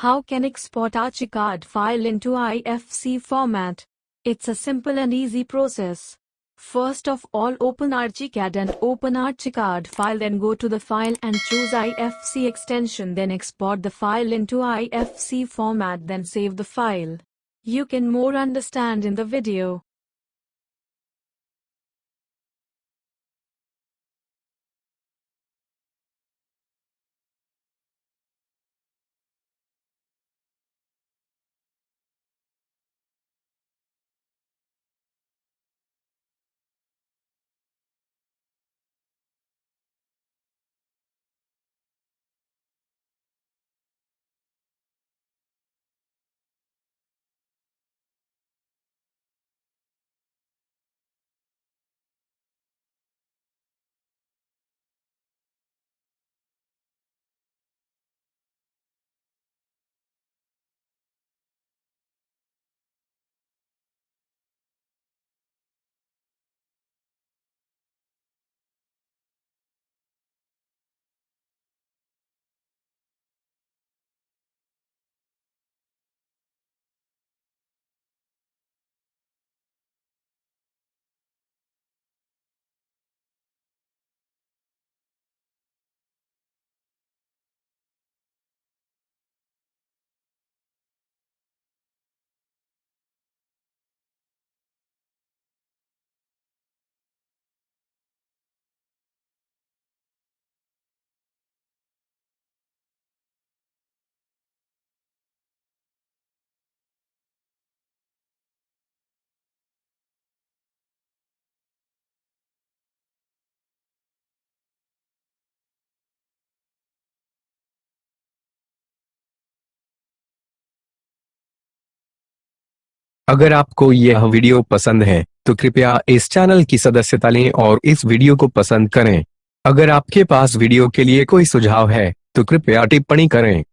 How can export Archicad file into IFC format? It's a simple and easy process. First of all, open Archicad and open Archicad file, then go to the file and choose IFC extension, then export the file into IFC format, then save the file. You can more understand in the video. अगर आपको यह video पसंद है तो कृपया इस channel की सदस्यता लें और इस वीडियो को पसंद करें। अगर आपके पास वीडियो के लिए कोई सुझाव है तो कृपया टिप्पणी करें।